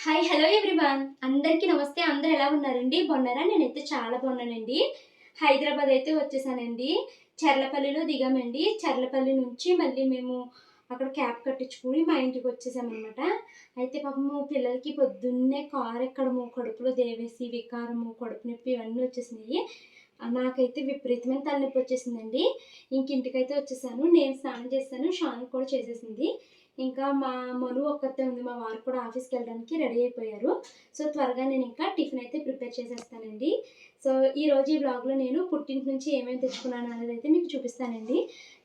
Hi hello everyone అందరికీ నమస్తే. అందరూ ఎలా ఉన్నారండి? బాగున్నారా? నేనైతే చాలా బాగున్నానండి. హైదరాబాద్ అయితే వచ్చేసానండి. చర్లపల్లిలో దిగామండి. చర్లపల్లి నుంచి మళ్ళీ మేము అక్కడ క్యాబ్ కట్టించుకొని మా ఇంటికి వచ్చేసామన్నమాట. అయితే పాపము పిల్లలకి పొద్దున్నే కారు ఎక్కడము, కడుపులో దేవేసి వికారము, కడుపు నొప్పి ఇవన్నీ వచ్చేసినాయి. నాకైతే విపరీతమైన తలనొప్పి వచ్చేసిందండి. ఇంటికైతే వచ్చేసాను. నేను స్నానం చేశాను, షాను కూడా చేసేసింది. ఇంకా మా మను ఒక్కతే ఉంది. మా వారు కూడా ఆఫీస్కి వెళ్ళడానికి రెడీ అయిపోయారు. సో త్వరగా నేను ఇంకా టిఫిన్ అయితే ప్రిపేర్ చేసేస్తానండి. సో ఈరోజు ఈ వ్లాగ్లో నేను పుట్టింటి నుంచి ఏమేమి తెచ్చుకున్నాను అనేది అయితే మీకు చూపిస్తానండి.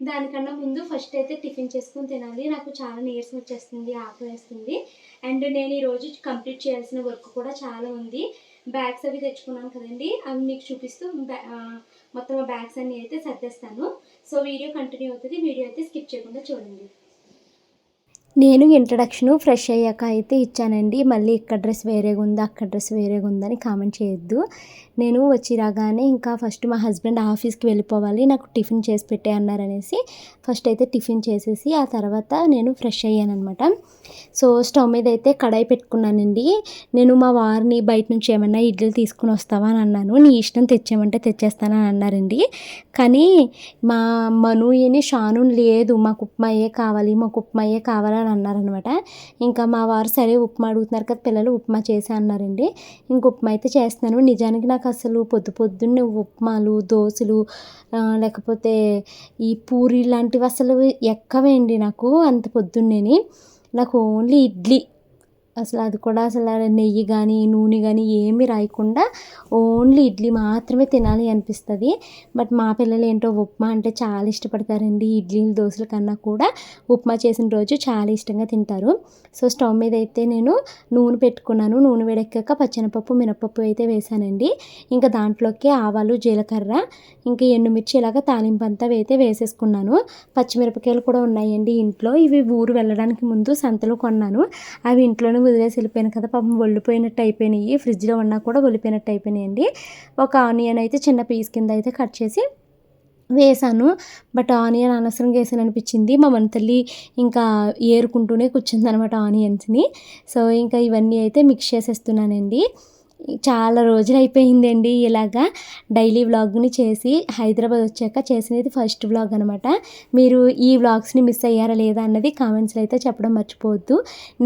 దానికన్నా ముందు ఫస్ట్ అయితే టిఫిన్ చేసుకుని తినాలి. నాకు చాలా నీరసం వచ్చేస్తుంది, ఆకలి వేస్తుంది. అండ్ నేను ఈరోజు కంప్లీట్ చేయాల్సిన వర్క్ కూడా చాలా ఉంది. బ్యాగ్స్ అవి తెచ్చుకున్నాను కదండి, అవి మీకు చూపిస్తూ మొత్తం బ్యాగ్స్ అన్నీ అయితే సర్దేస్తాను. సో వీడియో కంటిన్యూ అవుతుంది. వీడియో అయితే స్కిప్ చేయకుండా చూడండి. నేను ఇంట్రడక్షన్ ఫ్రెష్ అయ్యాక అయితే ఇచ్చానండి. మళ్ళీ ఇక్కడ డ్రెస్ వేరేగా ఉందా, అక్కడ డ్రెస్ వేరేగా ఉందని కామెంట్ చేయొద్దు. నేను వచ్చి రాగానే ఇంకా ఫస్ట్ మా హస్బెండ్ ఆఫీస్కి వెళ్ళిపోవాలి, నాకు టిఫిన్ చేసి పెట్టే అన్నారనేసి ఫస్ట్ అయితే టిఫిన్ చేసేసి ఆ తర్వాత నేను ఫ్రెష్ అయ్యాను అనమాట. సో స్టవ్ మీద అయితే కడాయి పెట్టుకున్నానండి. నేను మా వారిని బయట నుంచి ఏమన్నా ఇడ్లీలు తీసుకుని వస్తావా అని అన్నాను. నీ ఇష్టం, తెచ్చేయమంటే తెచ్చేస్తానని అన్నారండి. కానీ మా మనుని షాను లేదు, మాకు ఉప్మాయే కావాలి, మాకు ఉప్మాయే కావాలని అన్నారనమాట. ఇంకా మా వారు సరే ఉప్మా అడుగుతున్నారు కదా పిల్లలు, ఉప్మా చేసి అన్నారండి. ఇంక ఉప్మా అయితే చేస్తున్నాను. నిజానికి నాకు అసలు పొద్దున్నే ఉప్మాలు, దోశలు లేకపోతే ఈ పూరి లాంటివి అసలు ఎక్కవేండి నాకు అంత పొద్దున్నేని. నాకు ఓన్లీ ఇడ్లీ, అసలు అది కూడా అసలు నెయ్యి కానీ నూనె కానీ ఏమీ రాయకుండా ఓన్లీ ఇడ్లీ మాత్రమే తినాలి అనిపిస్తుంది. బట్ మా పిల్లలు ఏంటో ఉప్మా అంటే చాలా ఇష్టపడతారండి. ఇడ్లీలు దోశల కన్నా కూడా ఉప్మా చేసిన రోజు చాలా ఇష్టంగా తింటారు. సో స్టవ్ మీద అయితే నేను నూనె పెట్టుకున్నాను. నూనె వేడెక్కాక పచ్చెనపప్పు, మినపప్పు అయితే వేసానండి. ఇంకా దాంట్లోకి ఆవాలు, జీలకర్ర, ఇంకా ఎండుమిర్చి ఇలాగ తాలింపు అంతా అయితే వేసేసుకున్నాను. పచ్చిమిరపకాయలు కూడా ఉన్నాయండి ఇంట్లో. ఇవి ఊరు వెళ్ళడానికి ముందు సంతలో కొన్నాను. అవి ఇంట్లోనే వదిలేసి వెళ్ళిపోయాను కదా, పాపం ఒళ్ళిపోయినట్టు అయిపోయినాయి. ఫ్రిడ్జ్లో ఉన్నా కూడా ఒళ్ళిపోయినట్టు అయిపోయినాయండి. ఒక ఆనియన్ అయితే చిన్న పీస్ కింద అయితే కట్ చేసి వేసాను. బట్ ఆనియన్ అనవసరంగా వేసాను అనిపించింది. మా తల్లి ఇంకా ఏరుకుంటూనే కూర్చుందనమాట ఆనియన్స్ని. సో ఇంకా ఇవన్నీ అయితే మిక్స్ చేసేస్తున్నానండి. చాలా రోజులు అయిపోయిందండి ఇలాగా డైలీ వ్లాగ్ని చేసి. హైదరాబాద్ వచ్చాక చేసినది ఫస్ట్ వ్లాగ్ అనమాట. మీరు ఈ వ్లాగ్స్ని మిస్ అయ్యారా లేదా అన్నది కామెంట్స్లో అయితే చెప్పడం మర్చిపోవద్దు.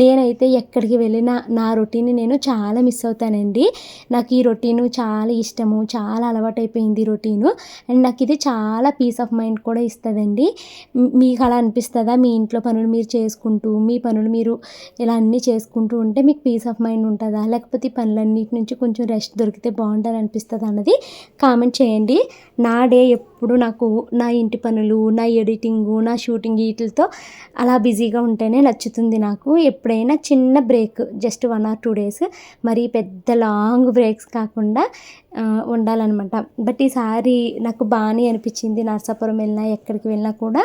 నేనైతే ఎక్కడికి వెళ్ళినా నా రొటీన్ని నేను చాలా మిస్ అవుతానండి. నాకు ఈ రొటీను చాలా ఇష్టము, చాలా అలవాటైపోయింది ఈ రొటీను. అండ్ నాకు ఇది చాలా పీస్ ఆఫ్ మైండ్ కూడా ఇస్తుందండి. మీకు అలా అనిపిస్తుందా? మీ ఇంట్లో పనులు మీరు చేసుకుంటూ, మీ పనులు మీరు ఇలా అన్నీ చేసుకుంటూ ఉంటే మీకు పీస్ ఆఫ్ మైండ్ ఉంటుందా, లేకపోతే ఈ పనులన్నిటి నుంచి కొంచెం రెస్ట్ దొరికితే బాగుంటుంది అనిపిస్తుంది అన్నది కామెంట్ చేయండి. నా డే ఎప్పుడు నాకు నా ఇంటి పనులు, నా ఎడిటింగు, నా షూటింగ్ వీటితో అలా బిజీగా ఉంటేనే నచ్చుతుంది నాకు. ఎప్పుడైనా చిన్న బ్రేక్, జస్ట్ 1 or 2 days, మరి పెద్ద లాంగ్ బ్రేక్స్ కాకుండా ఉండాలన్నమాట. బట్ ఈసారి నాకు బాగానే అనిపించింది. నర్సాపురం వెళ్ళినా ఎక్కడికి వెళ్ళినా కూడా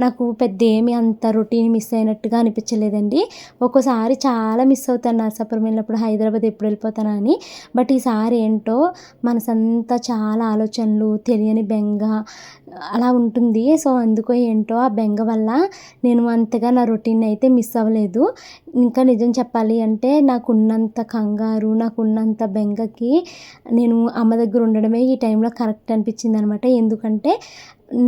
నాకు పెద్ద ఏమి అంత రొటీన్ మిస్ అయినట్టుగా అనిపించలేదండి. ఒక్కోసారి చాలా మిస్ అవుతాను నర్సాపురం వెళ్ళినప్పుడు, హైదరాబాద్ ఎప్పుడు వెళ్ళిపోతానా అని. బట్ ఈసారి ఏంటో మనసంతా చాలా ఆలోచనలు, తెలియని బెంగ అలా ఉంటుంది. సో అందుకో ఏంటో ఆ బెంగ వల్ల నేను అంతగా నా రొటీన్ అయితే మిస్ అవ్వలేదు. ఇంకా నిజం చెప్పాలి అంటే నాకున్నంత కంగారు, నాకున్నంత బెంగకి నేను అమ్మ దగ్గర ఉండడమే ఈ టైంలో కరెక్ట్ అనిపించింది అనమాట. ఎందుకంటే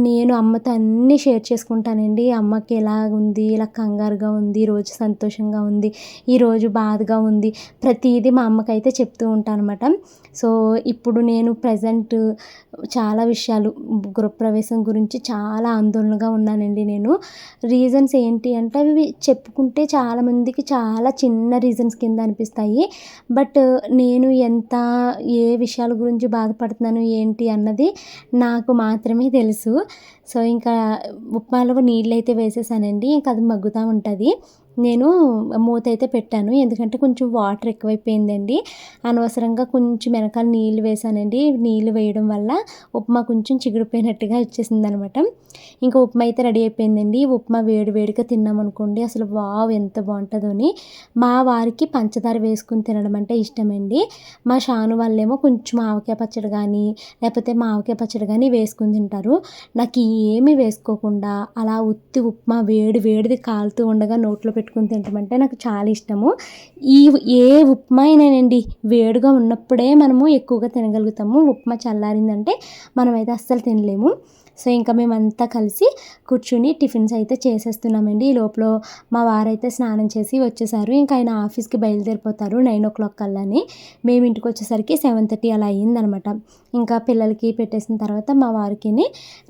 నేను అమ్మతో అన్నీ షేర్ చేసుకుంటానండి. అమ్మకి ఎలా ఉంది, ఇలా కంగారుగా ఉంది, ఈరోజు సంతోషంగా ఉంది, ఈరోజు బాధగా ఉంది, ప్రతిదీ మా అమ్మకైతే చెప్తూ ఉంటాను అనమాట. సో ఇప్పుడు నేను ప్రజెంట్ చాలా విషయాలు, గృహప్రవేశం గురించి చాలా ఆందోళనగా ఉన్నానండి నేను. రీజన్స్ ఏంటి అంటే అవి చెప్పుకుంటే చాలామందికి చాలా చిన్న రీజన్స్ కింద అనిపిస్తాయి. బట్ నేను ఏ విషయాల గురించి బాధపడుతున్నాను ఏంటి అన్నది నాకు మాత్రమే తెలుసు. సో ఇంకా ఉప్మాలో నీళ్ళు అయితే వేసేసానండి. ఇంకా అది మగ్గుతూ ఉంటుంది. నేను మూత అయితే పెట్టాను, ఎందుకంటే కొంచెం వాటర్ ఎక్కువైపోయిందండి. అనవసరంగా కొంచెం వెనకాల నీళ్ళు వేసానండి. నీళ్ళు వేయడం వల్ల ఉప్మా కొంచెం చిగురిపోయినట్టుగా వచ్చేసింది అనమాట. ఇంకా ఉప్మా అయితే రెడీ అయిపోయిందండి. ఉప్మా వేడి వేడిగా తిన్నామనుకోండి అసలు వావ్ ఎంత బాగుంటుందో అని. మా వారికి పంచదార వేసుకుని తినడం అంటే ఇష్టమండి. మా షాను వాళ్ళేమో కొంచెం ఆవకాయ పచ్చడి కానీ లేకపోతే మామిడికాయ పచ్చడి కానీ వేసుకుని తింటారు. నాకు ఏమీ వేసుకోకుండా అలా ఉత్తి ఉప్మా వేడిది కాలుతూ ఉండగా నోట్లో పెట్టుకుని తింటామంటే నాకు చాలా ఇష్టము. ఈ ఏ ఉప్మా అయినానండి వేడిగా ఉన్నప్పుడే మనము ఎక్కువగా తినగలుగుతాము. ఉప్మా చల్లారిందంటే మనమైతే అస్సలు తినలేము. సో ఇంకా మేమంతా కలిసి కూర్చుని టిఫిన్స్ అయితే చేసేస్తున్నామండి. ఈ లోపల మా వారైతే స్నానం చేసి వచ్చేసారు. ఇంకా ఆయన ఆఫీస్కి బయలుదేరిపోతారు 9 కల్లాని. మేము ఇంటికి వచ్చేసరికి 7:30 అలా అయ్యిందనమాట. ఇంకా పిల్లలకి పెట్టేసిన తర్వాత మా వారికి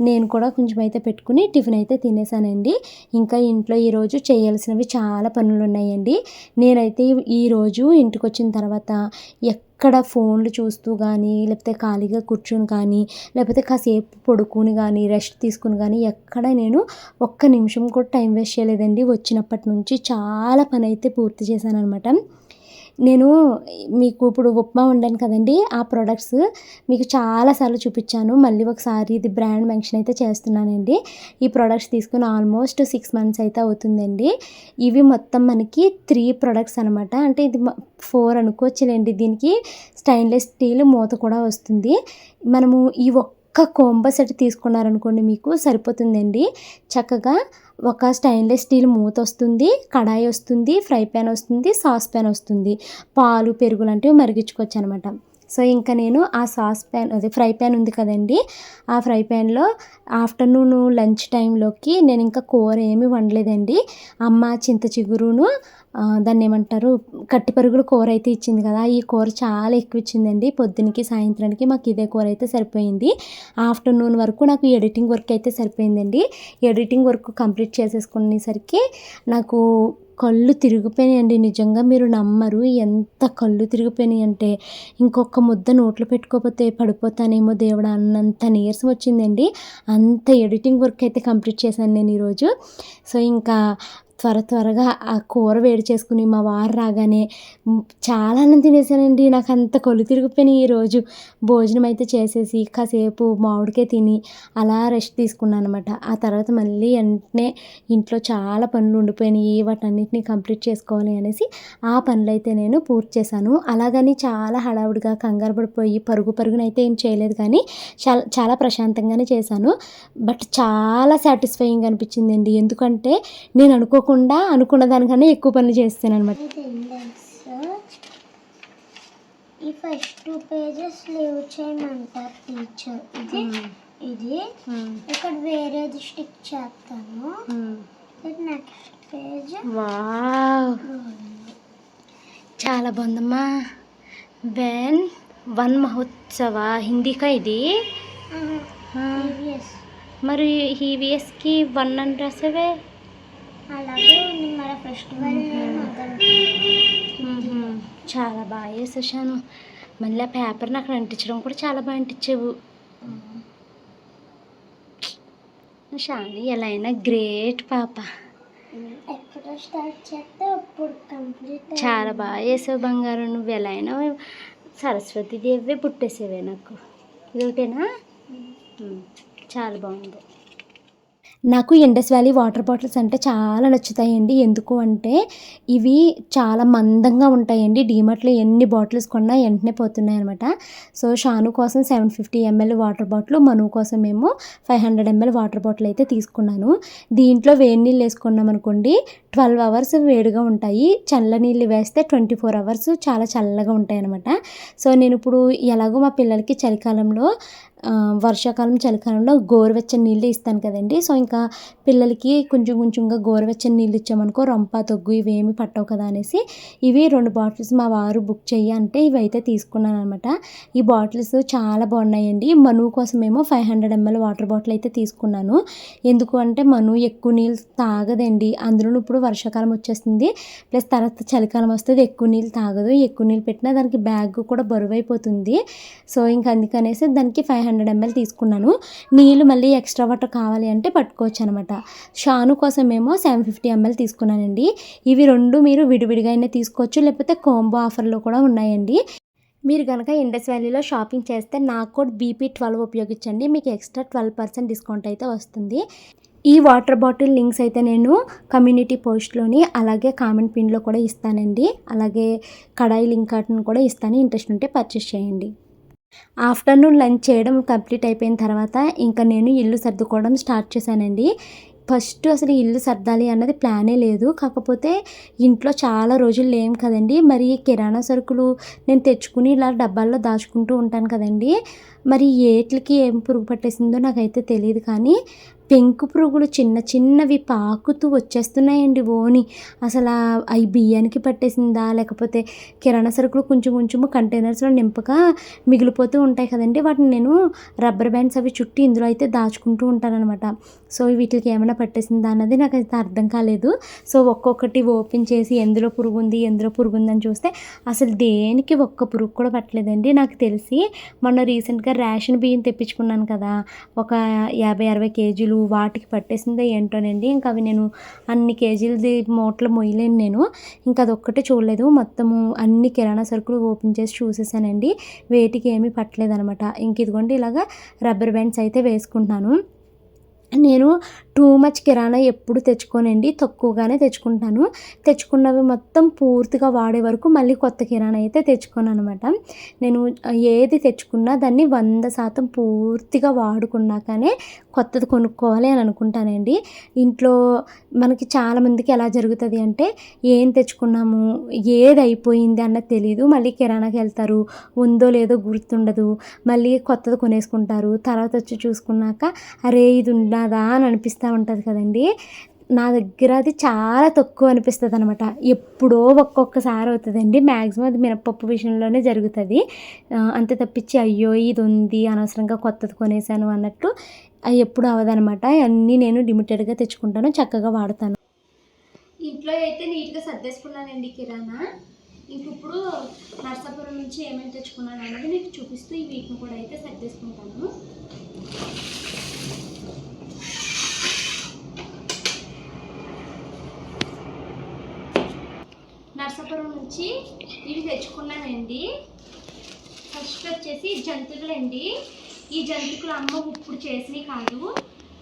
నేను కూడా కొంచెం అయితే పెట్టుకుని టిఫిన్ అయితే తినేసానండి. ఇంకా ఇంట్లో ఈరోజు చేయాల్సినవి చాలా పనులు ఉన్నాయండి. నేనైతే ఈరోజు ఇంటికి వచ్చిన తర్వాత ఎక్కడ ఫోన్లు చూస్తూ కానీ, లేకపోతే ఖాళీగా కూర్చొని కానీ, లేకపోతే కాసేపు పడుకుని కానీ, రెస్ట్ తీసుకుని కానీ ఎక్కడ నేను ఒక్క నిమిషం కూడా టైం వేస్ట్ చేయలేదండి. వచ్చినప్పటి నుంచి చాలా పని అయితే పూర్తి చేశాననమాట. నేను మీకు ఇప్పుడు ఉప్మా వండాను కదండి, ఆ ప్రొడక్ట్స్ మీకు చాలాసార్లు చూపించాను. మళ్ళీ ఒకసారి ఇది బ్రాండ్ మెన్షన్ అయితే చేస్తున్నానండి. ఈ ప్రొడక్ట్స్ తీసుకుని ఆల్మోస్ట్ 6 months అయితే అవుతుందండి. ఇవి మొత్తం మనకి 3 ప్రొడక్ట్స్ అనమాట. అంటే ఇది 4 అనుకోవచ్చులేండి. దీనికి స్టెయిన్లెస్ స్టీల్ మూత కూడా వస్తుంది. మనము ఈ ఒక్క కోంబో సెట్ తీసుకున్నారనుకోండి మీకు సరిపోతుందండి. చక్కగా ఒక స్టెయిన్లెస్ స్టీల్ మూత వస్తుంది, కడాయి వస్తుంది, ఫ్రై ప్యాన్ వస్తుంది, సాస్ ప్యాన్ వస్తుంది. పాలు పెరుగు లాంటివి మరిగించుకోవచ్చు అనమాట. సో ఇంకా నేను ఆ సాస్ ప్యాన్ ఫ్రై ప్యాన్ ఉంది కదండి, ఆ ఫ్రై ప్యాన్లో ఆఫ్టర్నూన్ లంచ్ టైంలోకి నేను ఇంకా కూర ఏమీ వండలేదండి. అమ్మ చింత చిగురును దాన్ని ఏమంటారు కట్టి పరుగుల కూర అయితే ఇచ్చింది కదా, ఈ కూర చాలా ఎక్కువ ఇచ్చిందండి. పొద్దునకి సాయంత్రానికి మాకు ఇదే కూర అయితే సరిపోయింది. ఆఫ్టర్నూన్ వరకు నాకు ఎడిటింగ్ వర్క్ అయితే సరిపోయిందండి. ఎడిటింగ్ వర్క్ కంప్లీట్ చేసేసుకునేసరికి నాకు కళ్ళు తిరిగిపోయినాయండి. నిజంగా మీరు నమ్మరు, ఎంత కళ్ళు తిరిగిపోయినాయి అంటే ఇంకొక ముద్ద నోట్లో పెట్టుకోకపోతే పడిపోతానేమో దేవుడా అన్నంత నీరసం వచ్చిందండి. అంత ఎడిటింగ్ వర్క్ అయితే కంప్లీట్ చేశాను నేను ఈరోజు. సో ఇంకా త్వరగా ఆ కూర వేడి చేసుకుని మా వారు రాగానే చాలా అన్నం తినేసానండి. నాకు అంత కళ్ళు తిరిగిపోయినాయి. ఈరోజు భోజనం అయితే చేసేసి కాసేపు మామిడికాయ తిని అలా రెస్ట్ తీసుకున్నాను అనమాట. ఆ తర్వాత మళ్ళీ వెంటనే ఇంట్లో చాలా పనులు ఉండిపోయినాయి, వాటన్నిటిని కంప్లీట్ చేసుకోవాలి అనేసి ఆ పనులు అయితే నేను పూర్తి చేశాను. అలాగని చాలా హడావుడిగా కంగారు పడిపోయి పరుగునైతే ఏం చేయలేదు, కానీ చాలా ప్రశాంతంగానే చేశాను. బట్ చాలా సాటిస్ఫైయింగ్ అనిపించిందండి. ఎందుకంటే నేను అనుకున్న దానికన్నా ఎక్కువ పనులు చేస్తాను అనమాట. ఈ ఫస్ట్ 2 pages లీవ్ చేయమంటారు టీచర్. ఇది ఇక్కడ వేరేది స్టిక్ చేస్తాను. Next page. వావ్, చాలా బాగుందమ్మా. వన్ మహోత్సవ హిందీకా ఇది? మరి ఈవీఎస్కి 1 అని రాసేవే. అలాగే మన ఫెస్టివల్ చాలా బాగా వేసేసాను. మళ్ళీ ఆ పేపర్ నాకు అంటించడం కూడా చాలా బాగా అంటించావు షాని. ఎలా అయినా గ్రేట్ పాప. ఎప్పుడు స్టార్ట్ చేస్తే అప్పుడు కంప్లీట్. చాలా బాగా వేసావు బంగారం. నువ్వు ఎలా అయినా సరస్వతీదేవి పుట్టేసేవే నాకు. ఇది ఒకటేనా? చాలా బాగుంది. నాకు ఇండస్ వ్యాలీ వాటర్ బాటిల్స్ అంటే చాలా నచ్చుతాయండి. ఎందుకు అంటే ఇవి చాలా మందంగా ఉంటాయండి. డీమార్ట్లో ఎన్ని బాటిల్స్ కొన్నా వెంటనే పోతున్నాయి అనమాట. సో షాను కోసం 750 ml వాటర్ బాటిల్, మను కోసం ఏమో 500 ml వాటర్ బాటిల్ అయితే తీసుకున్నాను. దీంట్లో వేడి నీళ్ళు వేసుకున్నాం అనుకోండి 12 hours వేడిగా ఉంటాయి. చల్ల నీళ్ళు వేస్తే 24 hours చాలా చల్లగా ఉంటాయి అనమాట. సో నేను ఇప్పుడు ఎలాగో మా పిల్లలకి చలికాలంలో వర్షాకాలం చలికాలంలో గోరువెచ్చని నీళ్ళు ఇస్తాను కదండి. సో ఇంకా పిల్లలకి కొంచెంగా గోరువెచ్చని నీళ్ళు ఇచ్చామనుకో రొంప తగ్గు ఇవేమి పట్టవు కదా అనేసి ఇవి 2 బాటిల్స్ మా వారు బుక్ చెయ్యి అంటే ఇవి అయితే తీసుకున్నాను అనమాట. ఈ బాటిల్స్ చాలా బాగున్నాయండి. మను కోసమేమో 500 ml వాటర్ బాటిల్ అయితే తీసుకున్నాను. ఎందుకు అంటే మను ఎక్కువ నీళ్ళు తాగదండి. అందులో ఇప్పుడు వర్షాకాలం వచ్చేస్తుంది, ప్లస్ తర్వాత చలికాలం వస్తుంది, ఎక్కువ నీళ్ళు తాగదు. ఎక్కువ నీళ్ళు పెట్టినా దానికి బ్యాగ్ కూడా బరువు అయిపోతుంది. సో ఇంకా అందుకనేసి దానికి 500 ml తీసుకున్నాను. నీళ్ళు మళ్ళీ ఎక్స్ట్రా వాటర్ కావాలి అంటే పట్టుకోవచ్చు అనమాట. షాను కోసం ఏమో 750 ml తీసుకున్నానండి. ఇవి 2 మీరు విడివిడిగా అయినా తీసుకోవచ్చు, లేకపోతే కాంబో ఆఫర్లో కూడా ఉన్నాయండి. మీరు కనుక ఇండస్ వ్యాలీలో షాపింగ్ చేస్తే నా కోడ్ BP12 ఉపయోగించండి, మీకు ఎక్స్ట్రా 12% డిస్కౌంట్ అయితే వస్తుంది. ఈ వాటర్ బాటిల్ లింక్స్ అయితే నేను కమ్యూనిటీ పోస్ట్లోని అలాగే కామెంట్ పిన్లో కూడా ఇస్తానండి. అలాగే కడాయి లింక్ కార్డును కూడా ఇస్తాను, ఇంట్రెస్ట్ ఉంటే పర్చేస్ చేయండి. ఆఫ్టర్నూన్ లంచ్ చేయడం కంప్లీట్ అయిపోయిన తర్వాత ఇంకా నేను ఇల్లు సర్దుకోవడం స్టార్ట్ చేశానండి. ఫస్ట్ అసలు ఇల్లు సర్దాలి అన్నది ప్లానే లేదు. కాకపోతే ఇంట్లో చాలా రోజులు లేం కదండి. మరి కిరాణా సరుకులు నేను తెచ్చుకుని ఇలా డబ్బాల్లో దాచుకుంటూ ఉంటాను కదండి. మరి ఏట్లకి ఏం పురుగు పట్టేసిందో నాకైతే తెలియదు, కానీ పెంకు పురుగులు చిన్న చిన్నవి పాకుతూ వచ్చేస్తున్నాయండి ఓని. అసలు అవి బియ్యానికి పట్టేసిందా, లేకపోతే కిరాణా సరుకులు కొంచెం కొంచెము కంటైనర్స్లో నింపగా మిగిలిపోతూ ఉంటాయి కదండి. వాటిని నేను రబ్బర్ బ్యాండ్స్ అవి చుట్టి ఇందులో అయితే దాచుకుంటూ ఉంటానన్నమాట. సో వీటికి ఏమైనా పట్టేసిందా అన్నది నాకైతే అర్థం కాలేదు. సో ఒక్కొక్కటి ఓపెన్ చేసి ఎందులో పురుగు ఉంది అని చూస్తే అసలు దేనికి ఒక్క పురుగు కూడా పట్టలేదండి. నాకు తెలిసి మొన్న రీసెంట్గా రేషన్ బియ్యం తెప్పించుకున్నాను కదా, ఒక 50-60 కేజీలు, వాటికి పట్టేసిందో ఏంటోనండి. ఇంకా అవి నేను అన్ని కేజీలది మూటలు మొయ్యలేను నేను. ఇంకా అదొక్కటే చూడలేదు, మొత్తము అన్ని కిరాణా సరుకులు ఓపెన్ చేసి చూసేసానండి. వేటికి ఏమీ పట్టలేదనమాట. ఇంక ఇదిగోండి ఇలాగా రబ్బర్ బ్యాండ్స్ అయితే వేసుకుంటున్నాను. నేను టూ మచ్ కిరాణా ఎప్పుడు తెచ్చుకోనండి, తక్కువగానే తెచ్చుకుంటాను. తెచ్చుకున్నవి మొత్తం పూర్తిగా వాడే వరకు మళ్ళీ కొత్త కిరాణా అయితే తెచ్చుకోను అనమాట. నేను ఏది తెచ్చుకున్నా దాన్ని 100% పూర్తిగా వాడుకున్నాకనే కొత్తది కొనుక్కోవాలి అని అనుకుంటానండి. ఇంట్లో మనకి చాలామందికి ఎలా జరుగుతుంది అంటే, ఏం తెచ్చుకున్నాము ఏది అయిపోయింది అన్నది తెలియదు. మళ్ళీ కిరాణాకి వెళ్తారు, ఉందో లేదో గుర్తుండదు, మళ్ళీ కొత్తది కొనేసుకుంటారు. తర్వాత వచ్చి చూసుకున్నాక అరే ఇది ఉన్నదా అని అనిపిస్తూ ఉంటుంది కదండి. నా దగ్గర అది చాలా తక్కువ అనిపిస్తుంది అనమాట. ఎప్పుడో ఒక్కొక్కసారి అవుతుందండి. మ్యాక్సిమం అది మినపప్పు విషయంలోనే జరుగుతుంది. అంతే తప్పించి అయ్యో ఇది ఉంది అనవసరంగా కొత్తది కొనేసాను అన్నట్టు అవి ఎప్పుడు అవ్వదనమాట. అన్నీ నేను లిమిటెడ్గా తెచ్చుకుంటాను, చక్కగా వాడతాను. ఇంట్లో అయితే నీట్గా సర్దేసుకున్నానండి కిరాణా. ఇంక ఇప్పుడు నర్సాపురం నుంచి ఏమేమి తెచ్చుకున్నాను అనేది మీకు చూపిస్తూ ఈ వీటిని కూడా అయితే సర్దేసుకుంటాను. నర్సాపురం నుంచి ఇవి తెచ్చుకున్నానండి. ఫస్ట్ వచ్చేసి జంతికలండి. ఈ జంతికలు అమ్మ ఇప్పుడు చేసినవి కాదు,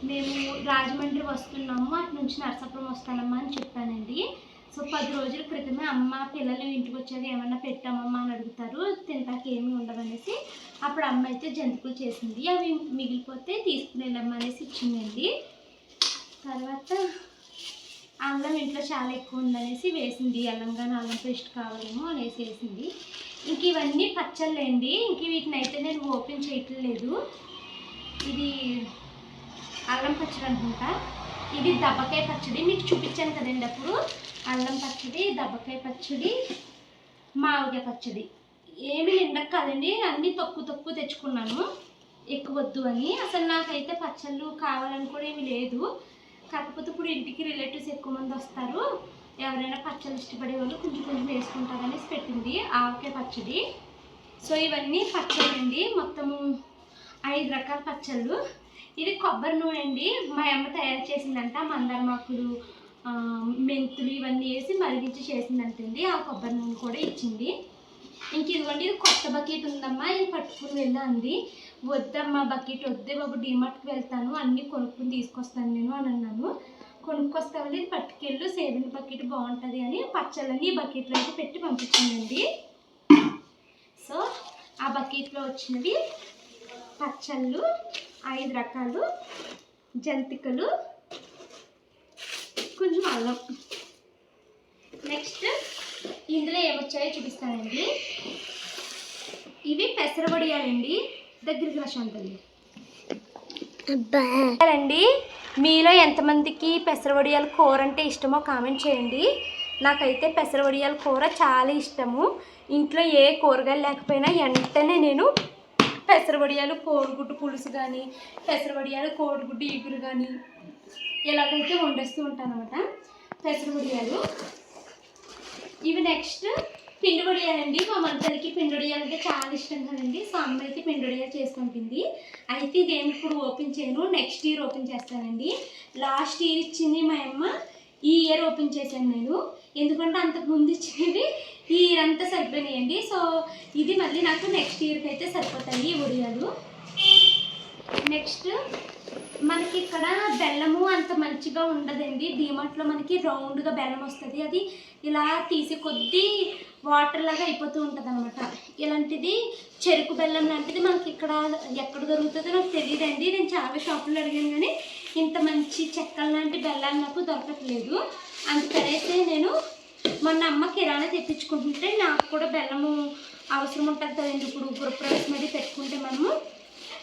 మేము రాజమండ్రి వస్తున్నాము అటు నుంచి నర్సాపురం వస్తానమ్మా అని చెప్పానండి. సో 10 రోజుల క్రితమే అమ్మ పిల్లలు ఇంటికి వచ్చేది ఏమన్నా పెట్టామమ్మా అని అడుగుతారు, తింటాకి ఏమీ ఉండవనేసి అప్పుడు అమ్మ అయితే జంతికలు చేసింది. అవి మిగిలిపోతే తీసుకుని వెళ్ళమ్మా అనేసి ఇచ్చిందండి. తర్వాత అల్లం ఇంట్లో చాలా ఎక్కువ ఉందనేసి వేసింది, అల్లం పేస్ట్ కావాలేమో అనేసి వేసింది. ఇంక ఇవన్నీ పచ్చళ్ళండి. ఇంక వీటిని అయితే నేను ఓపెన్ చేయట్లేదు. ఇది అల్లం పచ్చడి అనుకుంటా, ఇది దబ్బకాయ పచ్చడి మీకు చూపించాను కదండి అప్పుడు. అల్లం పచ్చడి, దబ్బకాయ పచ్చడి, మామిడికాయ పచ్చడి. ఏమి నిండక కాదండి, అన్నీ తక్కువ తెచ్చుకున్నాను, ఎక్కువ వద్దు అని. అసలు నాకైతే పచ్చళ్ళు కావాలని కూడా ఏమి లేదు. కాకపోతే ఇప్పుడు ఇంటికి రిలేటివ్స్ ఎక్కువ మంది వస్తారు, ఎవరైనా పచ్చళ్ళు ఇష్టపడే వాళ్ళు కొంచెం వేసుకుంటారనేసి పెట్టింది ఆవకాయ పచ్చడి. సో ఇవన్నీ పచ్చళ్ళు అండి, మొత్తము 5 రకాల పచ్చళ్ళు. ఇది కొబ్బరి నూనె అండి, మా అమ్మ తయారు చేసిందంట. మందారమాకులు, మెంతులు ఇవన్నీ వేసి మరిగించి చేసిందంటండి. ఆ కొబ్బరి నూనె కూడా ఇచ్చింది. ఇంక ఇదిగోండి ఇది కొత్త బకెట్ ఉందమ్మా, ఇది పట్టుకుని వెళ్ళా అంది. వద్దమ్మా బకెట్ వద్దే బాబు, డీమార్ట్కి వెళ్తాను అన్నీ కొనుక్కుని తీసుకొస్తాను నేను అని అన్నాను. కొనుక్కొస్తామని ఇది పట్టుకెళ్ళు, సేవింగ్ బకెట్ బాగుంటుంది అని పచ్చళ్ళని ఈ బకెట్లో అయితే పెట్టి పంపించిందండి. సో ఆ బకెట్లో వచ్చినవి పచ్చళ్ళు 5 రకాలు, జంతికలు, కొంచెం అల్లం. నెక్స్ట్ ఇందులో ఏమొచ్చాయో చూపిస్తానండి. ఇవి పెసర వడియాలండి. దగ్గరికి రశాంతండి అండి. మీలో ఎంతమందికి పెసర వడియాల కూర అంటే ఇష్టమో కామెంట్ చేయండి. నాకైతే పెసర వడియాల కూర చాలా ఇష్టము. ఇంట్లో ఏ కూరగాయలు లేకపోయినా వెంటనే నేను పెసర వడియాలు, కోడిగుడ్డు పులుసు కానీ, పెసర వడియాలు కోడిగుడ్డు ఇగురు కానీ ఇలాగైతే వండేస్తూ ఉంటాను అన్నమాట పెసర వడియాలు. ఇవి నెక్స్ట్ పిండి వడియాలండి. మా మద్దలకి పిండి వడియాలు అంటే చాలా ఇష్టం కదండి. సో అమ్మ అయితే పిండి వడియాలు చేసి పంపింది. అయితే ఇదేమి ఇప్పుడు ఓపెన్ చేయను, నెక్స్ట్ ఇయర్ ఓపెన్ చేస్తానండి. లాస్ట్ ఇయర్ ఇచ్చింది మా అమ్మ, ఈ ఇయర్ ఓపెన్ చేశాను నేను. ఎందుకంటే అంతకుముందు ఇచ్చినవి ఈ ఇయర్ అంతా సరిపోయినాయండి. సో ఇది మళ్ళీ నాకు నెక్స్ట్ ఇయర్కి అయితే సరిపోతాయి ఈ వడియాలు. నెక్స్ట్ మనకి ఇక్కడ బెల్లము అంత మంచిగా ఉండదండి. డీమార్ట్లో మనకి రౌండ్గా బెల్లం వస్తుంది, అది ఇలా తీసి కొద్దీ వాటర్ లాగా అయిపోతూ ఉంటుంది అనమాట. ఇలాంటిది చెరుకు బెల్లం లాంటిది మనకి ఇక్కడ ఎక్కడ దొరుకుతుందో నాకు తెలియదండి. నేను చాలా షాపుల్లో అడిగాను కానీ ఇంత మంచి చెక్కల లాంటి బెల్లాలు నాకు దొరకట్లేదు. అందుకనేసి నేను మొన్న అమ్మ కిరాణా తెప్పించుకుంటుంటే నాకు కూడా బెల్లము అవసరం ఉంటుంది కదండి. ఇప్పుడు గృహప్రవేశం అది పెట్టుకుంటే మనము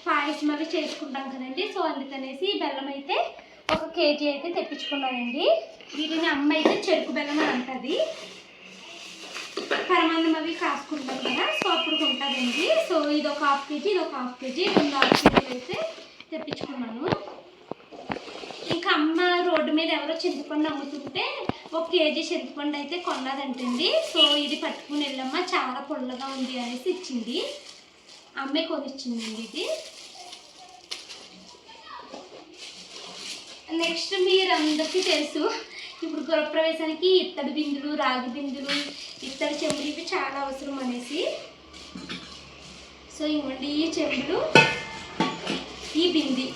పాయసం అవి చేసుకుంటాం కదండి. సో అందుకనేసి బెల్లం అయితే 1 కేజీ అయితే తెప్పించుకున్నానండి. వీటిని అమ్మ అయితే చెరుకు బెల్లం అని అంటుంది. పరమాన్నం అవి కాసుకుంటాం కదా, సో అప్పుడు ఉంటుందండి. సో ఇది ఒక 1/2 కేజీ, ఇది ఒక 1/2 కేజీ, 2 1/2 కేజీలు అయితే తెప్పించుకున్నాను. ఇంకా అమ్మ రోడ్డు మీద ఎవరో చింతపండు అమ్ముతుంటే 1 కేజీ చింతపండు అయితే కొన్నదంటండి. సో ఇది పట్టుకుని వెళ్ళమ్మా, చాలా పొల్లగా ఉంది అనేసి ఇచ్చింది. అమ్మే కొనిచ్చిందండి ఇది. నెక్స్ట్ మీరందరికీ తెలుసు, ఇప్పుడు గృహప్రవేశానికి ఇత్తడి బిందులు, రాగి బిందులు, ఇత్తడి చెంబులు ఇవి చాలా అవసరం అనేసి. సో ఇవ్వండి ఈ చెంబులు, ఈ బింది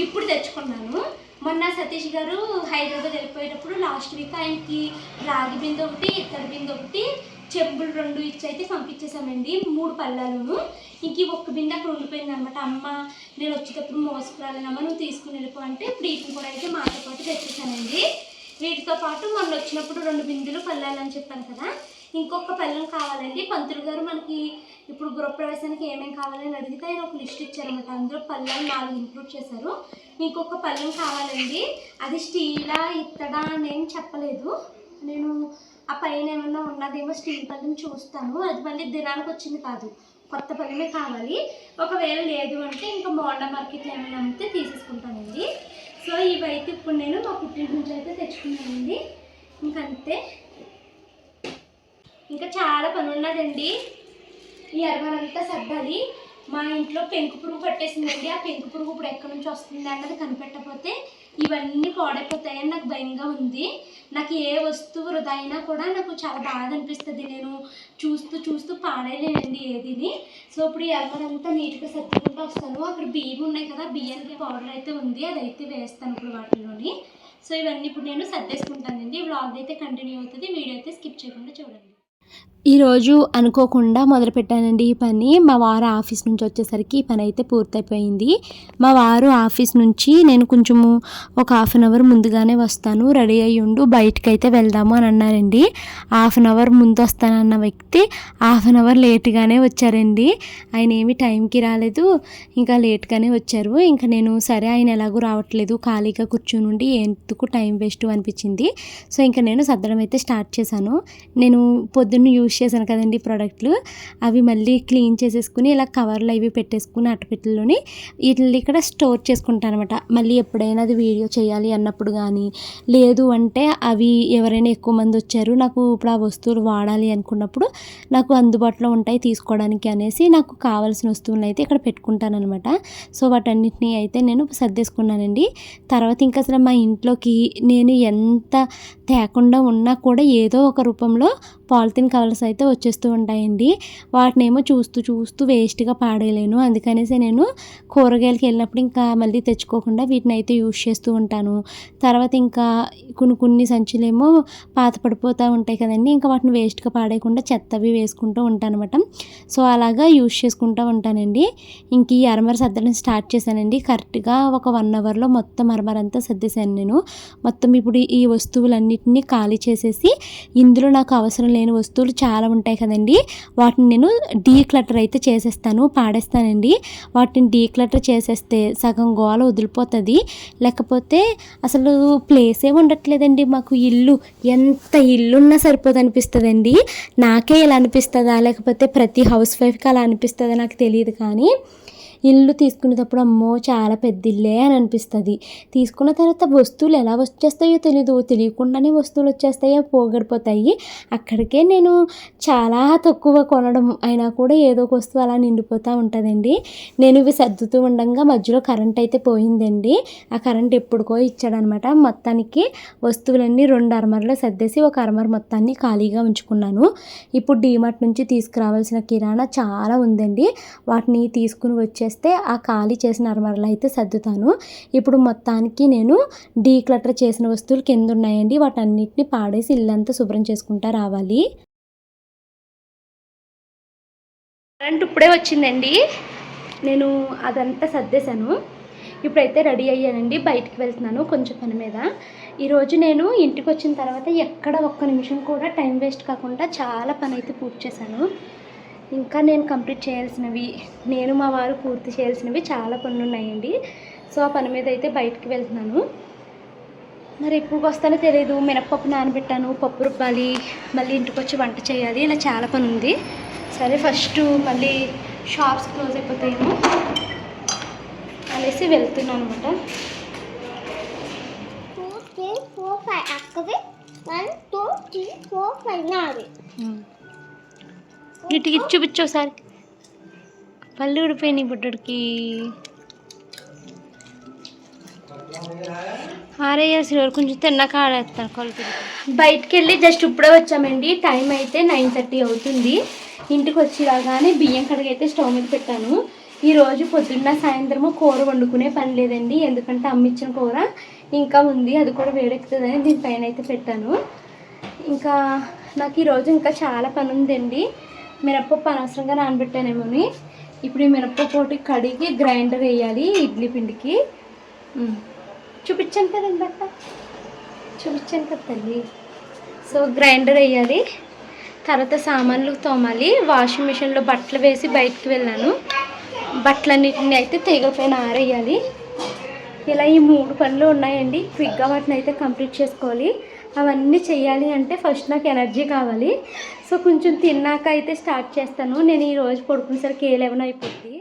ఇప్పుడు తెచ్చుకున్నాను. మొన్న సతీష్ గారు హైదరాబాద్ వెళ్ళిపోయేటప్పుడు లాస్ట్ వీక్ ఆయనకి రాగి బిందు ఒకటి, ఇత్తడి బిందు ఒకటి, చెంబులు 2 ఇచ్చి అయితే పంపించేసామండి. 3 పళ్ళాలను. ఇంక 1 బిందె అక్కడ ఉండిపోయింది అనమాట. అమ్మ నేను వచ్చేటప్పుడు మోసుకురాలేనమ్మా, నువ్వు తీసుకుని వెళ్ళిపో అంటే ఇప్పుడు వీటిని కూడా అయితే మాతో పాటు తెచ్చేసానండి. వీటితో పాటు మొన్న వచ్చినప్పుడు 2 బిందులు పళ్ళాలు అని చెప్పాను కదా, ఇంకొక పళ్ళెం కావాలండి. పంతులు గారు మనకి ఇప్పుడు గృహప్రవేశానికి ఏమేమి కావాలని అడిగితే ఆయన ఒక లిస్ట్ ఇచ్చారనమాట. అందులో పళ్ళాలు 4 ఇంక్లూడ్ చేశారు. ఇంకొక పళ్ళెం కావాలండి. అది స్టీలా ఇత్తడా అని ఏం చెప్పలేదు. నేను ఆ పైన ఏమన్నా ఉన్నదేమో స్టీల్ పళ్ళెం చూస్తాను. అది మళ్ళీ దినానికి వచ్చింది కాదు, కొత్త పళ్ళెమే కావాలి. ఒకవేళ లేదు అంటే ఇంకా మోండా మార్కెట్లో ఏమైనా అమ్మితే తీసేసుకుంటానండి. సో ఇవైతే ఇప్పుడు నేను మా పుట్టింటి నుంచి అయితే తెచ్చుకున్నానండి. ఇంకంతే, ఇంకా చాలా పని ఉన్నదండి. ఈ అరవరంతా సర్దాలి. మా ఇంట్లో పెంకు పురుగు పట్టేసిందండి. ఆ పెంకు పురుగు ఇప్పుడు ఎక్కడి నుంచి వస్తుంది అన్నది కనిపెట్టకపోతే ఇవన్నీ పాడైపోతాయని నాకు భయంగా ఉంది. నాకు ఏ వస్తువు వృధా అయినా కూడా నాకు చాలా బాధ అనిపిస్తుంది. నేను చూస్తూ చూస్తూ పాడేయలేనండి ఏదిని. సో ఇప్పుడు ఈ అరవరంతా నీట్గా సర్దుకుంటూ వస్తాను. అక్కడ బియ్యం ఉన్నాయి కదా, బియ్యానికి పౌడర్ అయితే ఉంది, అదైతే వేస్తాను ఇప్పుడు వాటిలోని. సో ఇవన్నీ ఇప్పుడు నేను సర్దేసుకుంటానండి. వ్లాగ్ అయితే కంటిన్యూ అవుతుంది, వీడియో అయితే స్కిప్ చేయకుండా చూడండి. ఈరోజు అనుకోకుండా మొదలుపెట్టానండి ఈ పని. మా వారు ఆఫీస్ నుంచి వచ్చేసరికి ఈ పని అయితే పూర్తయిపోయింది. మా వారు ఆఫీస్ నుంచి నేను కొంచెము ఒక 1/2 అవర్ ముందుగానే వస్తాను, రెడీ అయ్యి ఉండు, బయటకు అయితే వెళ్దాము అని అన్నారండి. 1/2 అవర్ ముందు వస్తానన్న వ్యక్తి 1/2 అవర్ లేట్గానే వచ్చారండి. ఆయన ఏమి టైంకి రాలేదు, ఇంకా లేట్గానే వచ్చారు. ఇంకా నేను సరే ఆయన ఎలాగూ రావట్లేదు, ఖాళీగా కూర్చుని ఉండి ఎందుకు టైం వేస్ట్ అనిపించింది. సో ఇంకా నేను సర్దడం అయితే స్టార్ట్ చేశాను. నేను పొద్దున్న యూజ్ చేశాను కదండి ప్రోడక్ట్లు, అవి మళ్ళీ క్లీన్ చేసేసుకుని ఇలా కవర్లు అవి పెట్టేసుకుని అట్టపెట్టెల్లోని వీటిని ఇక్కడ స్టోర్ చేసుకుంటాను అనమాట. మళ్ళీ ఎప్పుడైనా అది వీడియో చేయాలి అన్నప్పుడు కానీ, లేదు అంటే అవి ఎవరైనా ఎక్కువ మంది వచ్చారు నాకు ఇప్పుడు ఆ వస్తువులు వాడాలి అనుకున్నప్పుడు నాకు అందుబాటులో ఉంటాయి తీసుకోవడానికి అనేసి నాకు కావాల్సిన వస్తువులను అయితే ఇక్కడ పెట్టుకుంటాను అనమాట. సో వాటన్నిటిని అయితే నేను సర్దేసుకున్నానండి. తర్వాత ఇంకా అసలు మా ఇంట్లోకి నేను ఎంత తేకుండా ఉన్నా కూడా ఏదో ఒక రూపంలో పాలిథిన్ కవర్స్ అయితే వచ్చేస్తూ ఉంటాయండి. వాటిని ఏమో చూస్తూ చూస్తూ వేస్ట్గా పాడేయలేను. అందుకనేసి నేను కూరగాయలకి వెళ్ళినప్పుడు ఇంకా మళ్ళీ తెచ్చుకోకుండా వీటిని అయితే యూజ్ చేస్తూ ఉంటాను. తర్వాత ఇంకా కొన్ని సంచులేమో పాత పడిపోతూ ఉంటాయి కదండి, ఇంకా వాటిని వేస్ట్గా పాడేయకుండా చెత్తవి వేసుకుంటూ ఉంటాను అనమాట. సో అలాగా యూజ్ చేసుకుంటూ ఉంటానండి. ఇంక ఈ అరమర సర్దడం స్టార్ట్ చేశానండి. కరెక్ట్గా ఒక 1 అవర్లో మొత్తం అరమర అంతా సర్దేశాను నేను. మొత్తం ఇప్పుడు ఈ వస్తువులన్నిటినీ ఖాళీ చేసేసి ఇందులో నాకు అవసరం లేని వస్తువులు చాలా ఉంటాయి కదండి, వాటిని నేను డీక్లటర్ అయితే చేసేస్తాను, పాడేస్తానండి. వాటిని డీక్లటర్ చేసేస్తే సగం గోల వదిలిపోతుంది. లేకపోతే అసలు ప్లేసే ఉండట్లేదండి మాకు. ఇల్లు ఎంత ఇల్లున్నా సరిపోదు అనిపిస్తుందండి. నాకే ఇలా అనిపిస్తుందా లేకపోతే ప్రతి హౌస్ వైఫ్కి అలా అనిపిస్తుందా నాకు తెలియదు, కానీ ఇల్లు తీసుకునేటప్పుడు అమ్మో చాలా పెద్ద ఇల్లే అని అనిపిస్తుంది. తీసుకున్న తర్వాత వస్తువులు ఎలా వచ్చేస్తాయో తెలియకుండానే వస్తువులు వచ్చేస్తాయో పోగొడిపోతాయి. అక్కడికే నేను చాలా తక్కువ కొనడం అయినా కూడా ఏదో ఒక వస్తువు అలా నిండిపోతూ ఉంటుందండి. నేను ఇవి సర్దుతూ ఉండగా మధ్యలో కరెంట్ అయితే పోయిందండి. ఆ కరెంట్ ఎప్పుడుకో ఇచ్చాడనమాట. మొత్తానికి వస్తువులన్నీ 2 అరమరలో సర్దేసి ఒక అరమర మొత్తాన్ని ఖాళీగా ఉంచుకున్నాను. ఇప్పుడు డీమార్ట్ నుంచి తీసుకురావాల్సిన కిరాణా చాలా ఉందండి, వాటిని తీసుకుని వచ్చేస్తే ఆ ఖాళీ చేసిన అరమరలు అయితే సర్దుతాను. ఇప్పుడు మొత్తానికి నేను డీక్లటర్ చేసిన వస్తువులు కింద ఉన్నాయండి, వాటన్నిటిని పాడేసి ఇల్లంతా శుభ్రం చేసుకుంటూ రావాలి. కరెంట్ ఇప్పుడే వచ్చిందండి. నేను అదంతా సర్దేశాను. ఇప్పుడైతే రెడీ అయ్యానండి, బయటికి వెళ్తున్నాను కొంచెం పని మీద. ఈరోజు నేను ఇంటికి వచ్చిన తర్వాత ఎక్కడ ఒక్క నిమిషం కూడా టైం వేస్ట్ కాకుండా చాలా పని అయితే పూర్తి చేశాను. ఇంకా నేను కంప్లీట్ చేయాల్సినవి, నేను మా వారు పూర్తి చేయాల్సినవి చాలా పనులు ఉన్నాయండి. సో ఆ పని మీద అయితే బయటికి వెళ్తున్నాను. మరి ఎప్పుడు వస్తానో తెలియదు. మినప్పప్పు నానబెట్టాను, పప్పు రుబ్బాలి, మళ్ళీ ఇంటికి వచ్చి వంట చేయాలి, ఇలా చాలా పని ఉంది. సరే ఫస్ట్ మళ్ళీ షాప్స్ క్లోజ్ అయిపోతాయేమో అనేసి వెళ్తున్నాను అనమాట. 2, 3, 4, 5 అక్కవి 1, 2, 3, 4, 5 నాది. ఇటుకి చూపించు ఒకసారి. పళ్ళు ఊడిపోయినాయి బుడ్డడికి. ఆరేయాల్సి కొంచెం తిన్నాక ఆడేస్తాను కొలత. బయటికి వెళ్ళి జస్ట్ ఇప్పుడే వచ్చామండి. టైం అయితే 9:30 అవుతుంది. ఇంటికి వచ్చి రాగానే బియ్యం కడిగి అయితే స్టవ్ మీద పెట్టాను. ఈరోజు పొద్దున్న సాయంత్రము కూర వండుకునే పని లేదండి, ఎందుకంటే అమ్మిచ్చిన కూర ఇంకా ఉంది, అది కూడా వేడెక్కుతుందని దీనిపైన అయితే పెట్టాను. ఇంకా నాకు ఈరోజు ఇంకా చాలా పని ఉందండి. మినప్పప్పు అనవసరంగా నానబెట్టానేమోని. ఇప్పుడు ఈ మినప్పప్పు ఒకటి కడిగి గ్రైండర్ వేయాలి ఇడ్లీ పిండికి. చూపించాను కదా ఇందాక, చూపించాను కదా తల్లి. సో గ్రైండర్ వేయాలి, తర్వాత సామాన్లు తోమాలి. వాషింగ్ మిషన్లో బట్టలు వేసి బయటికి వెళ్ళాను. బట్టలన్నిటిని అయితే తీగలపైన ఆరేయాలి. ఇలా ఈ 3 పనులు ఉన్నాయండి. క్విక్గా వాటిని అయితే కంప్లీట్ చేసుకోవాలి. అవన్నీ చేయాలి అంటే ఫస్ట్ నాకు ఎనర్జీ కావాలి. సో కొంచెం తిన్నాక అయితే స్టార్ట్ చేస్తాను. నేను ఈరోజు పడుకునేసరికి 11 అయిపోద్ది.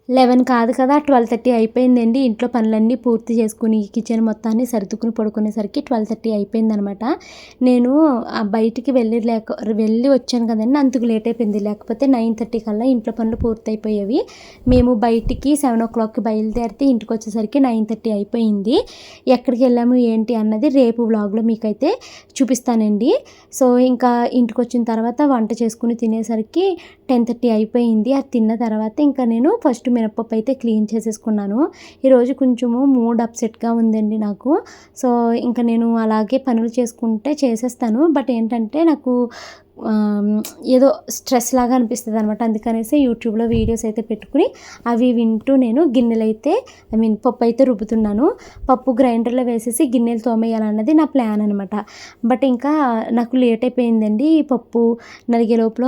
11 కాదు కదా, 12:30 అయిపోయిందండి. ఇంట్లో పనులన్నీ పూర్తి చేసుకుని కిచెన్ మొత్తాన్ని సర్దుకుని పడుకునేసరికి 12:30 అయిపోయిందనమాట. నేను బయటికి వెళ్ళి వచ్చాను కదండి, అందుకు లేట్ అయిపోయింది. లేకపోతే 9:30 కల్లా ఇంట్లో పనులు పూర్తి అయిపోయేవి. మేము బయటికి 7 o'clockకి బయలుదేరితే ఇంటికి వచ్చేసరికి 9:30 అయిపోయింది. ఎక్కడికి వెళ్ళాము ఏంటి అన్నది రేపు వ్లాగ్లో మీకైతే చూపిస్తానండి. సో ఇంకా ఇంటికి వచ్చిన తర్వాత వంట చేసుకుని తినేసరికి 10:30 అయిపోయింది. అది తిన్న తర్వాత ఇంకా నేను ఫస్ట్ మినప్పప్పు అయితే క్లీన్ చేసేసుకున్నాను. ఈరోజు కొంచెము మూడ్ అప్సెట్గా ఉందండి నాకు. సో ఇంకా నేను అలాగే పనులు చేసుకుంటే చేసేస్తాను. బట్ ఏంటంటే నాకు ఏదో స్ట్రెస్ లాగా అనిపిస్తుంది అనమాట. అందుకనేసి యూట్యూబ్లో వీడియోస్ అయితే పెట్టుకుని అవి వింటూ నేను గిన్నెలు అయితే పప్పు అయితే రుబ్బుతున్నాను. పప్పు గ్రైండర్లో వేసేసి గిన్నెలు తోమేయాలన్నది నా ప్లాన్ అనమాట. బట్ ఇంకా నాకు లేట్ అయిపోయిందండి. ఈ పప్పు నలిగే లోపల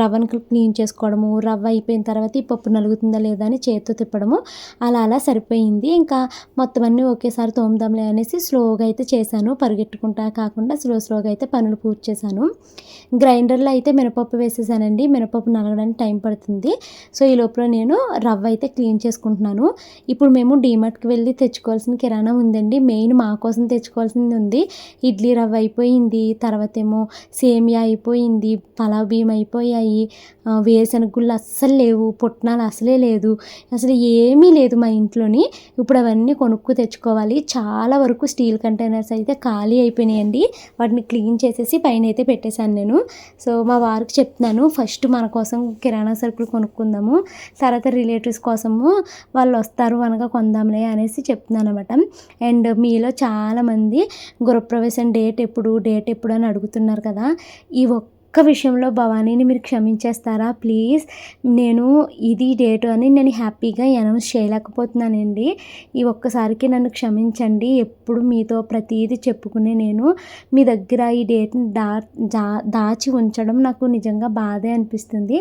రవ్వను క్లీన్ చేసుకోవడము, రవ్వ అయిపోయిన తర్వాత ఈ పప్పు నలుగుతుందా లేదా అని చేతితో తిప్పడము అలా సరిపోయింది. ఇంకా మొత్తం అన్నీ ఒకేసారి తోముదాంలే అనేసి స్లోగా అయితే చేశాను. పరిగెట్టుకుంటా కాకుండా స్లోగా అయితే పనులు పూర్తి చేశాను. గ్రైండర్లో అయితే మినపప్పు వేసేసానండి. మినపప్పు నలగడానికి టైం పడుతుంది. సో ఈ లోపల నేను రవ్వ అయితే క్లీన్ చేసుకుంటున్నాను. ఇప్పుడు మేము డీమార్ట్కి వెళ్ళి తెచ్చుకోవాల్సిన కిరాణా ఉందండి. మెయిన్ మా కోసం తెచ్చుకోవాల్సింది ఉంది. ఇడ్లీ రవ్వ అయిపోయింది, తర్వాత ఏమో సేమియా అయిపోయింది, పలావ్ బియ్యం అయిపోయాయి, వేరుశనగ గుళ్ళు అస్సలు లేవు, పుట్నాలు అసలే లేదు, అసలు ఏమీ లేదు మా ఇంట్లోని. ఇప్పుడు అవన్నీ కొనుక్కు తెచ్చుకోవాలి. చాలా వరకు స్టీల్ కంటైనర్స్ అయితే ఖాళీ అయిపోయినాయండి. వాటిని క్లీన్ చేసేసి పైన అయితే పెట్టేశాను నేను. సో మా వారికి చెప్తున్నాను, ఫస్ట్ మన కోసం కిరాణా సరుకులు కొనుక్కుందాము, తర్వాత రిలేటివ్స్ కోసము వాళ్ళు వస్తారు అనగా కొందాంలే అనేసి చెప్తున్నాను అనమాట. అండ్ మీలో చాలామంది గృహప్రవేశం డేట్ ఎప్పుడు అని అడుగుతున్నారు కదా. ఈ ఒక్క విషయంలో భవానీని మీరు క్షమించేస్తారా ప్లీజ్? నేను ఇది డేటు అని నేను హ్యాపీగా అనౌన్స్ చేయలేకపోతున్నానండి. ఈ ఒక్కసారికి నన్ను క్షమించండి. ఎప్పుడు మీతో ప్రతిదీ చెప్పుకునే నేను మీ దగ్గర ఈ డేట్ని దాచి ఉంచడం నాకు నిజంగా బాధే అనిపిస్తుంది.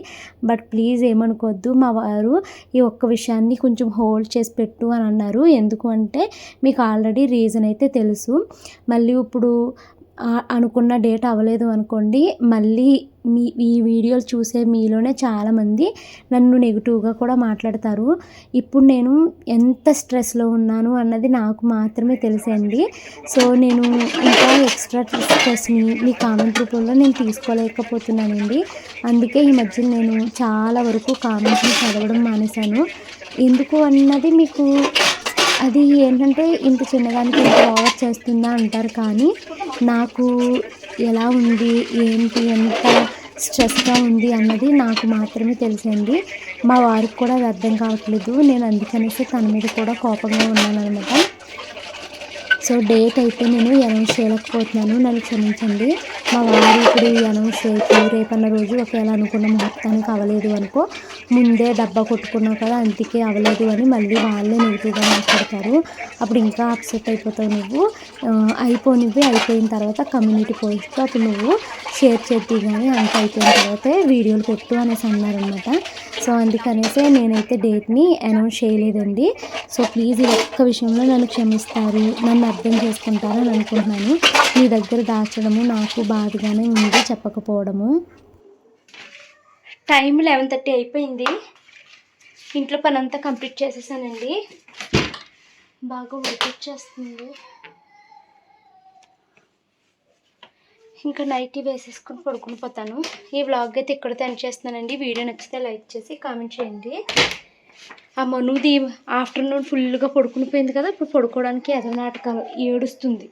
బట్ ప్లీజ్ ఏమనుకోవద్దు. మా వారు ఈ ఒక్క విషయాన్ని కొంచెం హోల్డ్ చేసి పెట్టు అని అన్నారు. ఎందుకు అంటే మీకు ఆల్రెడీ రీజన్ అయితే తెలుసు. మళ్ళీ ఇప్పుడు అనుకున్న డేట్ అవ్వలేదు అనుకోండి, మళ్ళీ ఈ వీడియోలు చూసే మీలోనే చాలామంది నన్ను నెగిటివ్గా కూడా మాట్లాడతారు. ఇప్పుడు నేను ఎంత స్ట్రెస్లో ఉన్నాను అన్నది నాకు మాత్రమే తెలుసండి. సో నేను ఇంకా ఎక్స్ట్రా స్ట్రెస్ని మీ కామెంట్ రూపంలో నేను తీసుకోలేకపోతున్నానండి. అందుకే ఈ మధ్య నేను చాలా వరకు కామెంట్స్ని చదవడం మానేశాను. ఎందుకు అన్నది మీకు అది ఏంటంటే ఇంత చిన్నదానికి ఇంత ఓవర్ చేస్తుందా అంటారు, కానీ నాకు ఎలా ఉంది ఏంటి ఎంత స్ట్రెస్గా ఉంది అన్నది నాకు మాత్రమే తెలుసండి. మా వారికి కూడా అది అర్థం కావట్లేదు. నేను అందుకనేసి తన మీద కూడా కోపంగా ఉన్నాను అనమాట. సో డేట్ అయితే నేను అనౌన్స్ చేయలేకపోతున్నాను, నన్ను క్షమించండి. మా వారు ఇప్పుడు అనౌన్స్ చేయకు, రేపన్న రోజు ఒకవేళ అనుకున్న ముహూర్తానికి అవ్వలేదు అనుకో, ముందే డబ్బా కొట్టుకున్నావు కదా అందుకే అవ్వలేదు అని మళ్ళీ వాళ్ళే నెగిటివ్గా మాట్లాడతారు. అప్పుడు ఇంకా అప్సెట్ అయిపోతావు నువ్వు. అయిపోయిన తర్వాత కమ్యూనిటీ పోస్ట్లో అప్పుడు నువ్వు షేర్ చేద్ది కానీ అంత అయిపోయిన తర్వాతే వీడియోలు పెట్టు అనేసి అన్నారనమాట. సో అందుకనేసే నేనైతే డేట్ని అనౌన్స్ చేయలేదండి. సో ప్లీజ్ ఈ ఒక్క విషయంలో నన్ను క్షమిస్తారు, నన్ను అర్థం చేసుకుంటారని అనుకుంటున్నాను. మీ దగ్గర దాచడము నాకు బాధగానే ఉంది చెప్పకపోవడము. టైం 11:30 అయిపోయింది. ఇంట్లో పని అంతా కంప్లీట్ చేసేసానండి. బాగా ఉడికొచ్చేస్తుంది. ఇంకా నైటీ వేసేసుకొని పడుకుని పోతాను. ఈ వ్లాగ్ అయితే ఇక్కడితో ఎండ్ చేస్తున్నానండి. వీడియో నచ్చితే లైక్ చేసి కామెంట్ చేయండి. ఆ మనుది ఆఫ్టర్నూన్ ఫుల్గా పడుకుని పోయింది కదా, ఇప్పుడు పడుకోవడానికి ఎదో నాటకాలు ఏడుస్తుంది.